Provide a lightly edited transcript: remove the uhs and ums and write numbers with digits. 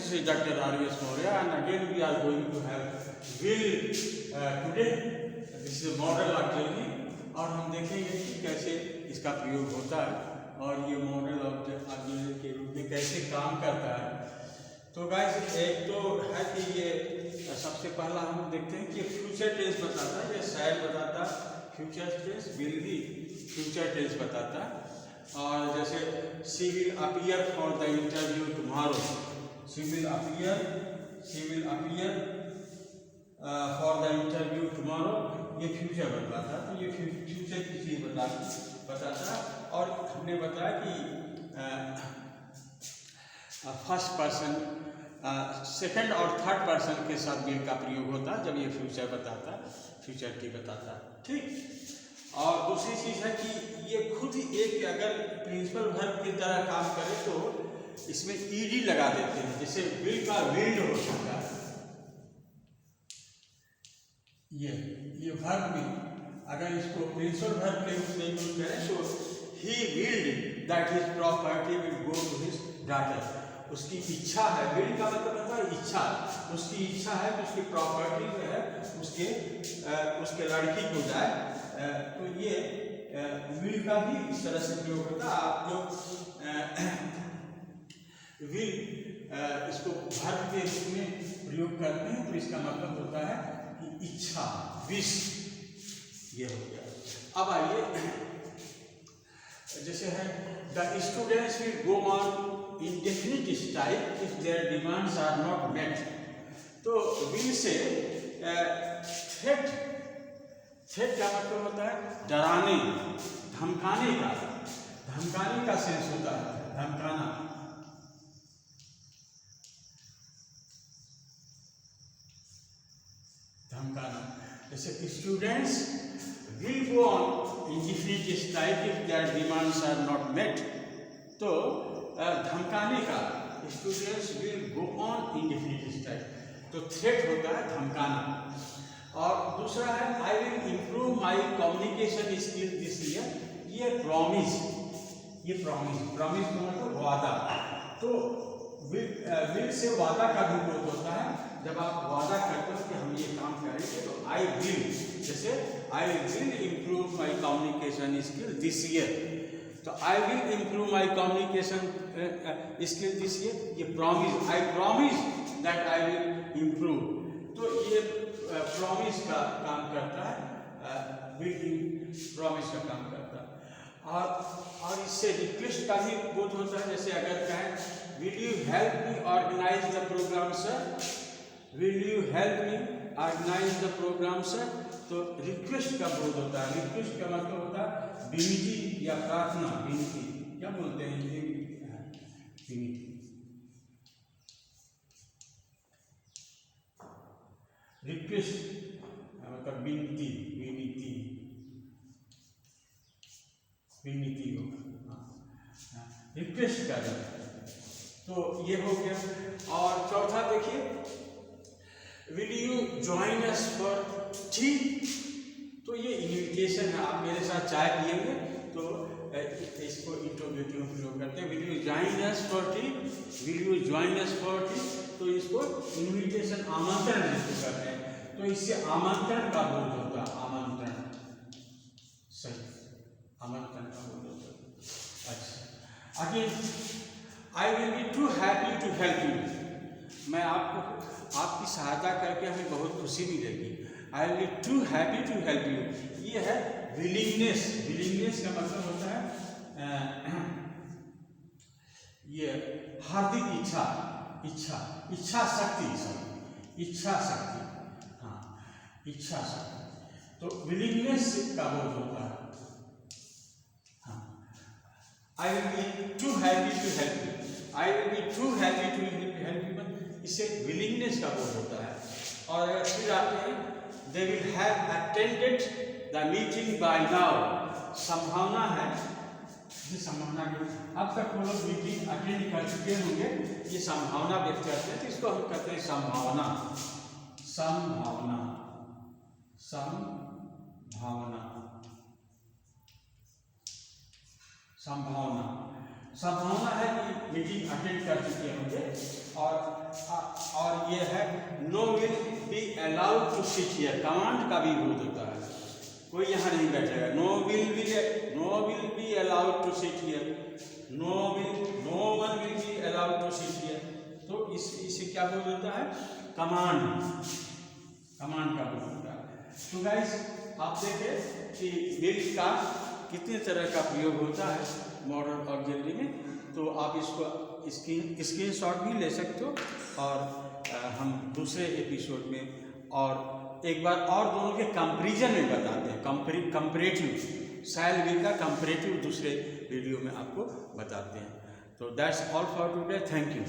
this is Dr. R.V.S. Maurya, and again we are going to have will today. This is model artillery, और हम देखेंगे कि कैसे इसका प्रयोग होता है और ये मॉडल आर्टिलरी के रूप में कैसे काम करता है। तो गाइस एक तो है कि ये सबसे पहला हम देखते हैं कि फ्यूचर टेंस बताता है, ये शायद बताता फ्यूचर टेंस, विल भी फ्यूचर टेंस बताता है। और जैसे she will appear for the interview tomorrow, she will appear for the interview tomorrow, ये फ्यूचर बताता है। तो ये फ्यूचर की चीज़ बताता है। और हमने बताया कि फर्स्ट पर्सन, सेकंड और थर्ड पर्सन के साथ विल का प्रयोग होता है जब ये फ्यूचर बताता है, फ्यूचर की बताता है, ठीक। और दूसरी चीज़ है कि ये खुद एक अगर प्रिंसिपल वर्ब की तरह काम करे तो इसमें ईडी लगा देते हैं, जैसे विल का विल्ड हो सकता है। ये वर्ब में अगर इसको प्रिंसिपल वर्ब के रूप में यूज करें तो he willed that his property will go to his daughter, उसकी इच्छा है, विल का मतलब होता है इच्छा, उसकी इच्छा है कि उसकी प्रॉपर्टी जो है उसके लड़की को जाए। तो ये विल का भी इस तरह से प्रयोग होता है। आप लोग विल इसको वर्ब के रूप में प्रयोग करते हैं तो इसका मतलब होता है कि इच्छा, विश, ये हो गया। अब आइए जैसे है the students will go on indefinite style if their demands are not met। तो will से threat का मतलब होता है डराने, धमकाने का सेंस होता है, धमकाना। जैसे students will go on indefinite style if their demands are not met। तो धमकाने का, students will go on indefinite style, तो थ्रेट होता है धमकाना। और दूसरा है आई will improve my communication skill this year, ये प्रॉमिस का मतलब वादा। तो विल से वादा का भी बोध होता है, जब आप वादा करते हो कि हम ये काम करेंगे तो आई विल, जैसे I will improve my communication skill this year, तो I will improve my communication skill this year, ये promise, I promise that I will improve. तो ये प्रॉमिस का काम करता है, विल प्रॉमिस का काम करता है। और इससे रिक्वेस्ट का भी बोध होता है, जैसे अगर कहें will you help me organise the programme sir, will you help me organise the programme sir, तो रिक्वेस्ट का बोध होता है। रिक्वेस्ट का मतलब होता है विनती या प्रार्थना, विनती क्या बोलते हैं हिंदी में, विनती। रिक्वेस्ट मतलब विनती होगा, रिक्वेस्ट कर रहा है, तो ये हो गया। और चौथा देखिए will you join us for T, तो ये इन्विटेशन है, आप मेरे साथ चाय पिएंगे, तो इसको इंट्रोगेटिव में प्रयोग करते हैं। Will you join us for T, will you join us for T, तो इसको इन्विटेशन, आमंत्रण जिसको कहते हैं, तो इससे आमंत्रण का बोध होता है, आमंत्रण, सही, आमंत्रण का बोध होता है। अच्छा, again I will be too happy to help you, मैं आपकी सहायता करके हमें बहुत खुशी मिलेगी। I will be too happy to help you, ये है विलिंगनेस का मतलब होता है ये हार्दिक इच्छा शक्ति, हाँ, इच्छा शक्ति, तो विलिंगनेस का बोध होता है। हाँ, I will be too happy to help you, I will be too happy to help you, इससे विलिंगनेस का बोध होता है। और अगर फिर आते हैं they will have attended the meeting by now, संभावना है, ये संभावना की, अब तक वो लोग मीटिंग अटेंड कर चुके होंगे, ये संभावना व्यक्त करते हैं, तो इसको हम कहते हैं संभावना। संभावना है कि मीटिंग अटेंड कर चुके होंगे। और और ये है no will be allowed to sit here, command का भी यूज होता है, कोई यहाँ नहीं बैठेगा। No will be allowed to sit here, no one will be allowed to sit here. तो इससे क्या बोल होता है, कमांड का बोल होता है। तो गाइस आप देखें कि विल का कितने तरह का प्रयोग होता है मॉडर्न ऑक्सिलरी में, तो आप इसको स्क्रीनशॉट भी ले सकते हो और हम दूसरे एपिसोड में और एक बार और दोनों के कंपैरिजन में बताते हैं, कंपैरेटिव शैल विल का कंपैरेटिव दूसरे वीडियो में आपको बताते हैं। तो that's all for today, thank you.